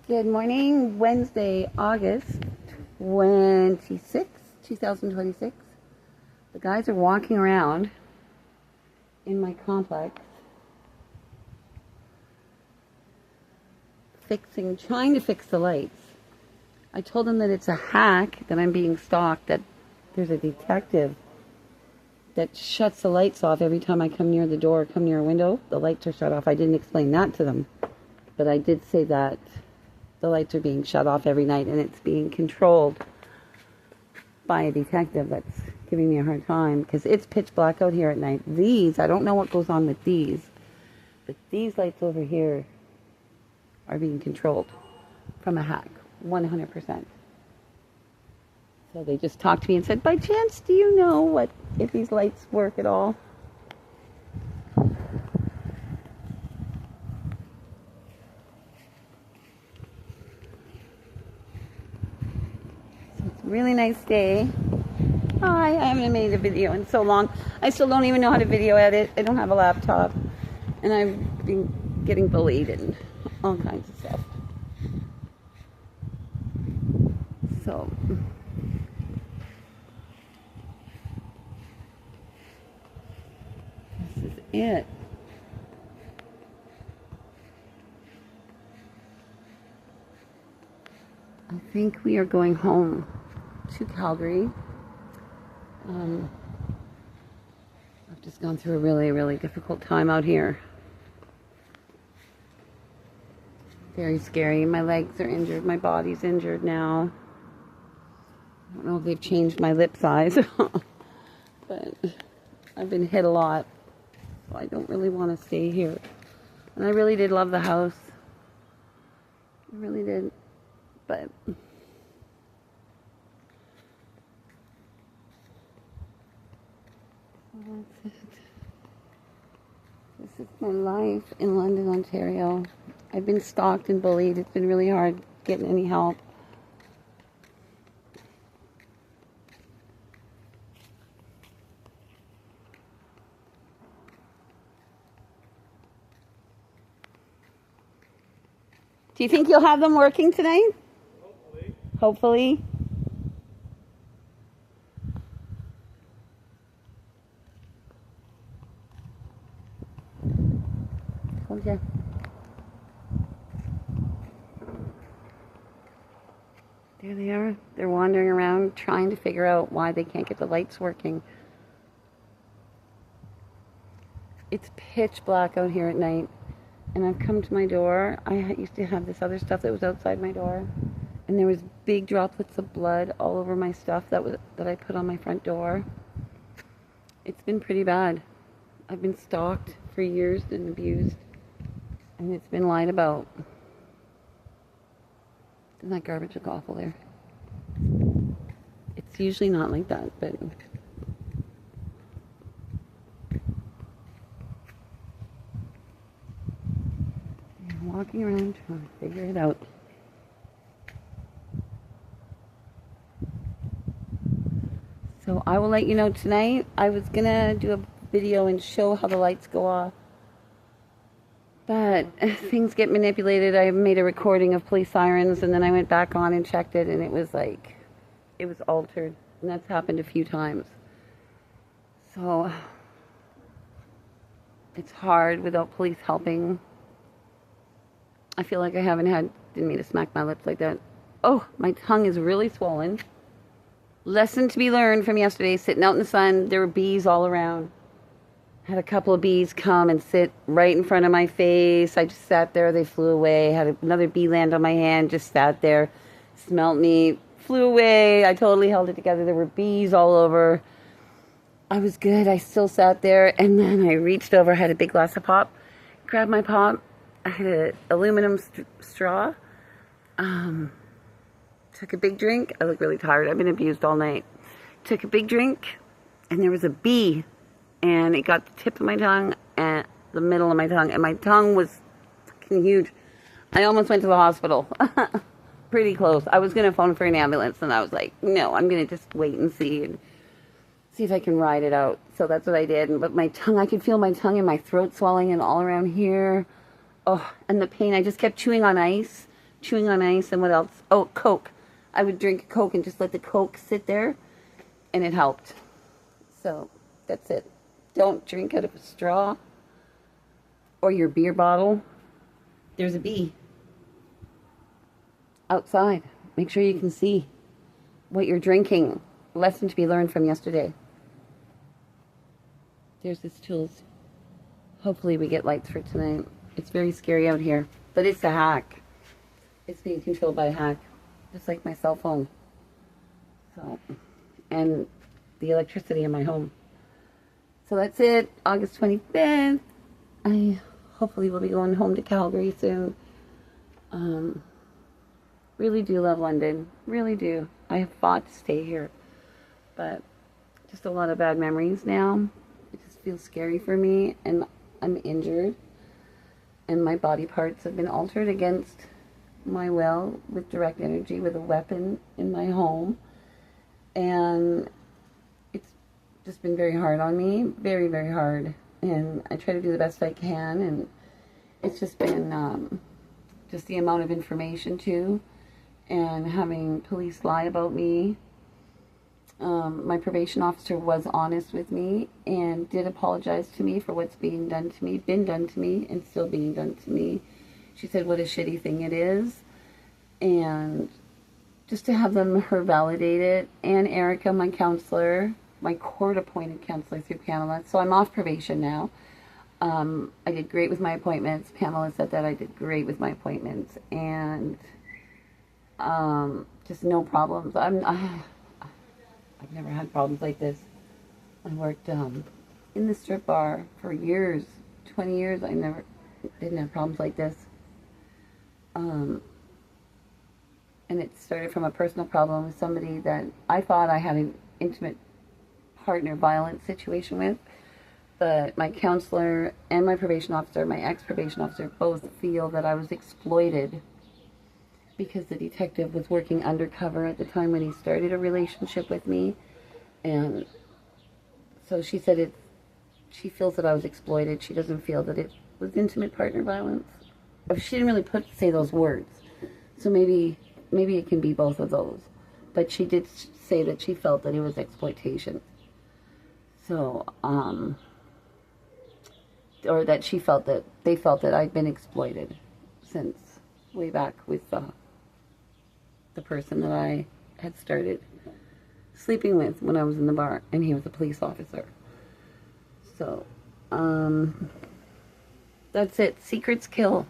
Good morning, Wednesday, August 26th, 2026. The guys are walking around in my complex trying to fix the lights. I told them that it's a hack, that I'm being stalked, that there's a detective that shuts the lights off every time I come near the door, come near a window. The lights are shut off. I didn't explain that to them, but I did say that the lights are being shut off every night and it's being controlled by a detective that's giving me a hard time because it's pitch black out here at night. I don't know what goes on with these, but these lights over here are being controlled from a hack, 100%. So they just talked to me and said, by chance, do you know if these lights work at all? Really nice day. Hi, I haven't made a video in so long. I still don't even know how to video edit. I don't have a laptop. And I've been getting bullied and all kinds of stuff. So, this is it. I think we are going home to Calgary. I've just gone through a really, really difficult time out here. Very scary. My legs are injured. My body's injured now. I don't know if they've changed my lip size, but I've been hit a lot, so I don't really want to stay here. And I really did love the house. I really did, but that's it. This is my life in London, Ontario. I've been stalked and bullied. It's been really hard getting any help. Do you think you'll have them working tonight? Hopefully. Hopefully. Okay. There they are. They're wandering around trying to figure out why they can't get the lights working. It's pitch black out here at night. And I've come to my door. I used to have this other stuff that was outside my door. And there was big droplets of blood all over my stuff that I put on my front door. It's been pretty bad. I've been stalked for years and abused. And it's been lied about. Doesn't that garbage look awful there? It's usually not like that, but I'm walking around trying to figure it out. So I will let you know tonight. I was gonna do a video and show how the lights go off, but things get manipulated. I made a recording of police sirens and then I went back on and checked it and it was altered. And that's happened a few times. So it's hard without police helping. I feel like I didn't mean to smack my lips like that. Oh, my tongue is really swollen. Lesson to be learned from yesterday, sitting out in the sun. There were bees all around. Had a couple of bees come and sit right in front of my face. I just sat there. They flew away. Had another bee land on my hand. Just sat there. Smelt me. Flew away. I totally held it together. There were bees all over. I was good. I still sat there. And then I reached over. Had a big glass of pop. Grabbed my pop. I had an aluminum straw. Took a big drink. I look really tired. I've been abused all night. Took a big drink. And there was a bee. And it got the tip of my tongue and the middle of my tongue. And my tongue was fucking huge. I almost went to the hospital. Pretty close. I was going to phone for an ambulance. And I was like, no, I'm going to just wait and see if I can ride it out. So that's what I did. But my tongue, I could feel my tongue and my throat swelling and all around here. Oh, and the pain. I just kept chewing on ice chewing on ice, and what else? Oh, Coke. I would drink Coke and just let the Coke sit there, and it helped. So that's it. Don't drink out of a straw or your beer bottle. There's a bee outside. Make sure you can see what you're drinking. Lesson to be learned from yesterday. There's this tools. Hopefully we get lights for tonight. It's very scary out here, but it's a hack. It's being controlled by a hack, just like my cell phone. So, and the electricity in my home. So that's it. August 25th. I hopefully will be going home to Calgary soon. Really do love London. Really do. I have fought to stay here, but just a lot of bad memories now. It just feels scary for me, and I'm injured, and my body parts have been altered against my will with direct energy, with a weapon in my home, and it's just been very hard on me, very, very hard, and I try to do the best I can, and it's just been just the amount of information too, and having police lie about me. My probation officer was honest with me and did apologize to me for what's being done to me, been done to me, and still being done to me. She said what a shitty thing it is, and just to have her validate it, and Erica, my counselor, my court-appointed counselor through Pamela. So I'm off probation now. I did great with my appointments. Pamela said that I did great with my appointments, and just no problems. I've never had problems like this. I worked in the strip bar for years, 20 years. I didn't have problems like this. And it started from a personal problem with somebody that I thought I had an intimate partner violence situation with. But my counselor and my probation officer, my ex-probation officer, both feel that I was exploited because the detective was working undercover at the time when he started a relationship with me. And so she said she feels that I was exploited. She doesn't feel that it was intimate partner violence. She didn't really say those words. So maybe it can be both of those. But she did say that she felt that it was exploitation. So, or that they felt that I'd been exploited since way back with the person that I had started sleeping with when I was in the bar, and he was a police officer. So, that's it. Secrets kill.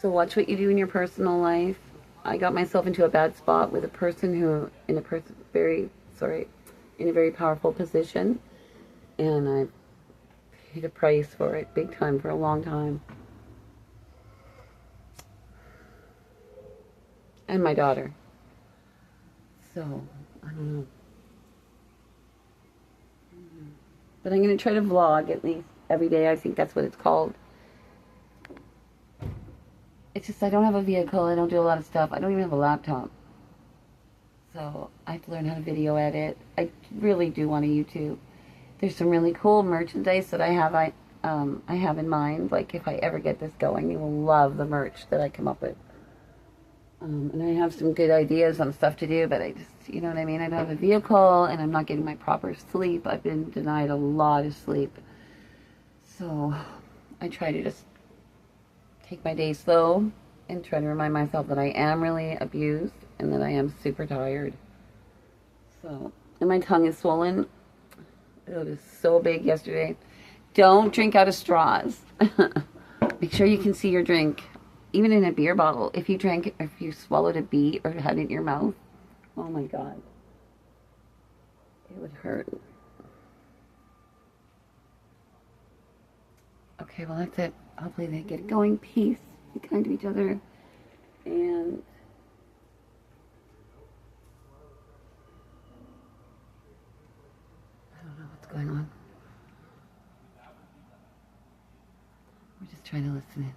So watch what you do in your personal life. I got myself into a bad spot with a person who, in a very powerful position, and I paid a price for it, big time, for a long time. And my daughter. So, I don't know. But I'm going to try to vlog at least every day. I think that's what it's called. It's just I don't have a vehicle. I don't do a lot of stuff. I don't even have a laptop. So I have to learn how to video edit. I really do want a YouTube. There's some really cool merchandise that I have in mind. Like if I ever get this going, you will love the merch that I come up with. And I have some good ideas on stuff to do, but I just, you know what I mean? I don't have a vehicle, and I'm not getting my proper sleep. I've been denied a lot of sleep. So I try to just take my day slow and try to remind myself that I am really abused and that I am super tired. So, and my tongue is swollen. It was so big yesterday. Don't drink out of straws. Make sure you can see your drink. Even in a beer bottle, if you swallowed a bee or had it in your mouth, oh my God, it would hurt. Okay, well that's it. Hopefully they get going. Peace. Be kind to each other. And I don't know what's going on. We're just trying to listen in.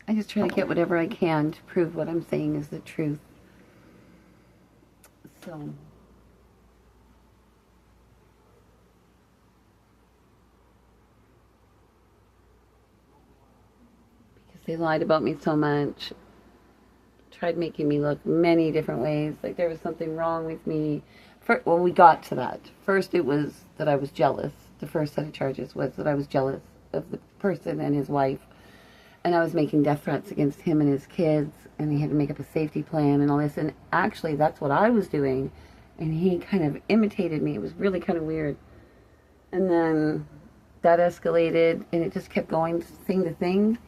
I just try to get whatever I can to prove what I'm saying is the truth. So, because they lied about me so much, tried making me look many different ways, like there was something wrong with me. Well, we got to that. First, it was that I was jealous. The first set of charges was that I was jealous of the person and his wife, and I was making death threats against him and his kids, and he had to make up a safety plan and all this, and actually that's what I was doing, and he kind of imitated me. It was really kind of weird. And then that escalated, and it just kept going thing to thing,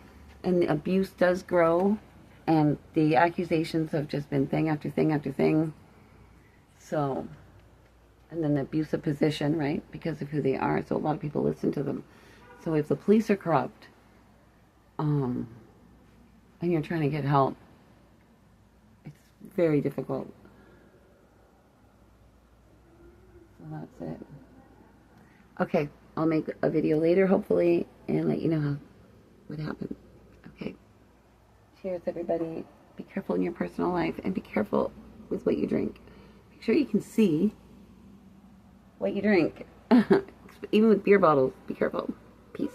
and the abuse does grow, and the accusations have just been thing after thing after thing. So, and then the abusive position, right, because of who they are, so a lot of people listen to them. So if the police are corrupt, and you're trying to get help, it's very difficult. So that's it. Okay, I'll make a video later, hopefully, and let you know what happened. Okay. Cheers, everybody. Be careful in your personal life, and be careful with what you drink. Make sure you can see what you drink. Even with beer bottles, be careful. Peace.